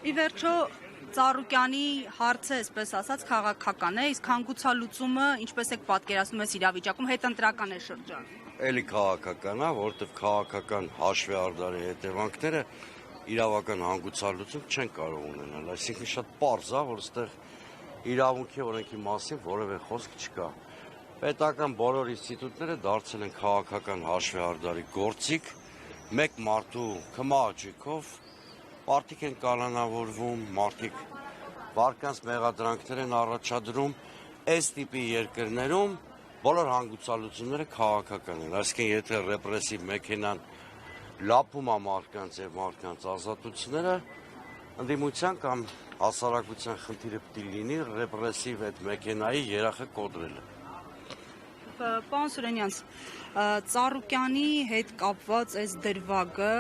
Ի վերջո Ծառուկյանի հարցը, այսպես ասած, քաղաքական է, իսկ հանգուցալուծումը, ինչպես եք պատկերացնում այս իրավիճակում, հետընտրական է շրջանում։ Էլի քաղաքական է, որովհետև քաղաքական հաշվի արդարի հետևանքները իրավական հանգուցալուծում չեն կարող ունենալ, այսինքն շատ պարզ է, որ այստեղ իրավունքի օրենքի մասին որևէ խոսք չկա։ Պետական բոլոր ինստիտուտները դարձել են քաղաքական հաշվի արդարի գործիք, մեկ մարդու քմահաճույքով մարդիկ են կալանավորվում, մարդիկ վարկանց մեղադրանքներ են առաջադրում, այս տիպի երկրներում բոլոր հանգուցալուծումները քաղաքական են, այսինքն եթե ռեպրեսիվ մեքենան լափում է մարդկանց եւ մարդկանց ազատությունները, ընդդիմության կամ հասարակության խնդիրը պիտի լինի ռեպրեսիվ այդ մեքենայի երախը կոտրելը։ Պարոն Սուրենյանց, Ծառուկյանի հետ կապված այս դրվագը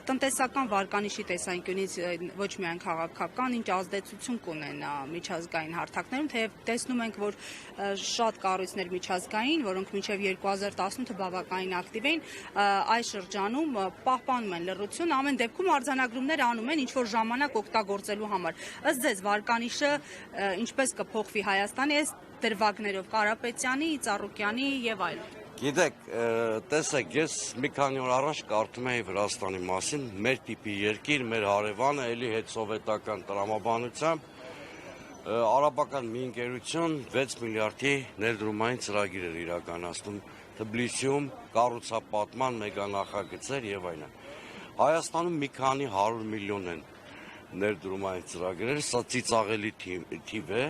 տնտեսական վարկանիշի տեսանկյունից ոչ միայն քաղաքական, ինչ ազդեցություն կունենա միջազգային հարթակներում, թեև տեսնում ենք, որ շատ կառույցներ միջազգային, որոնք մինչև 2018 բավականին ակտիվ էին, այս շրջանում պահպանում են լռություն, ամեն դեպքում արձանագրումներ անում են ինչ-որ ժամանակ օգտագործելու համար։ Ըստ ձեզ վարկանիշը ինչպես կփոխվի Հայաստանի այս դրվագներով Կարապետյանի, Ծառուկյանի եւ այլն։ Գիտեք, տեսեք, ես մի քանի օր առաջ կարդում էի Վրաստանի մասին, մեր տիպի երկիր, մեր հարևանը, էլի հետ սովետական տրամաբանությամբ, արաբական մի ընկերություն 6 միլիարդի ներդրումային ծրագիր էր իրականացնում Թբիլիսիում, կառուցապատման մեգանախագծեր եւ այլն։ Հայաստանում մի քանի 100 միլիոն են ներդրումային ծրագրեր, սա ծիծաղելի թիվ է,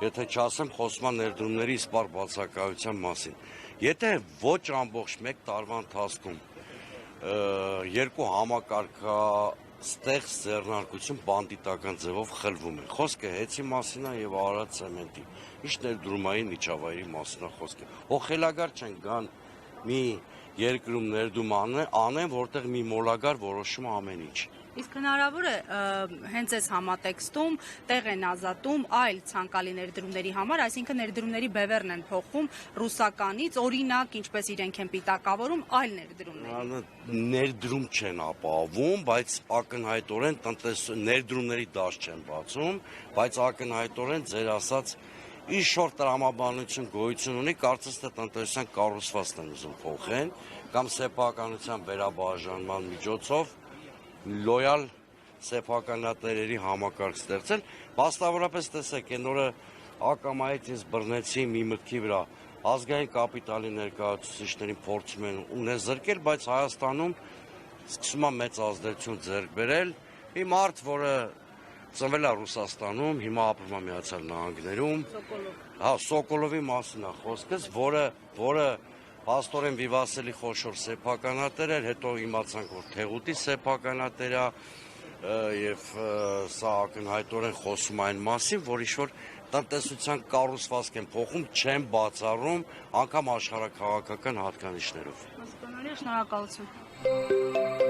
եթե չասեմ խոսում եմ ներդրումների իսպառ բացակայության մասին։ Եթե ոչ ամբողջ մեկ տարվա ընթացքում երկու համակարգաստեղծ ձեռնարկություն բանդիտական ձևով խլվում է, խոսքը հեցի մասին է եւ Արարատ ցեմենտի, ինչ ներդրումային միջավայրի մասին է խոսքը։ Հոխելագար չեն գան մի երկրում ներդրում անեն, որտեղ մի մոլագար որոշում է ամեն ինչ։ Իսկ հնարավոր է հենց այս համատեքստում տեղ են ազատում այլ ցանկալի ներդրումների համար, այսինքն ներդրումների բևեռն են փոխում ռուսականից, օրինակ, ինչպես իրենք են պիտակավորում, այլ ներդրումների։ Ներդրում չեն ապահովում, բայց ակնհայտորեն ներդրումների դաշտ չեն բացում, բայց ակնհայտորեն ձեր ասած ինչ-որ տրամաբանություն գոյություն ունի, կարծես թե տնտեսության կառուցվածքն են ուզում փոխեն, կամ սեփականության վերաբաժանման միջոցով լոյալ սեփականատերերի համակարգ ստեղծել, բաստավորապես տեսեք, այն օրը ակամայից ինձ բռնեցի մի մտքի վրա, ազգային կապիտալի ներկայացուցիչներին փորձում են ունեզրկել, բայց Հայաստանում սկսում է մեծ ազդեցություն ձեռք բերել, մի մարդ, որը ծնվել է Ռուսաստանում, հիմա ապրում է Միացյալ Նահանգներում, Սոկոլովի մասին է խոսքս, որը Աստորեն վիվասելի խոշոր սեփականատեր էր, հետո իմացանք, որ Թեղուտի սեփականատեր է եւ սա ակնհայտորեն խոսում այն մասին, որ ինչ-որ տնտեսության կառուցվածք են փոխում, չեն բացառում անգամ աշխարհաքաղաքական հատկանիշներով։ Շնորհակալություն։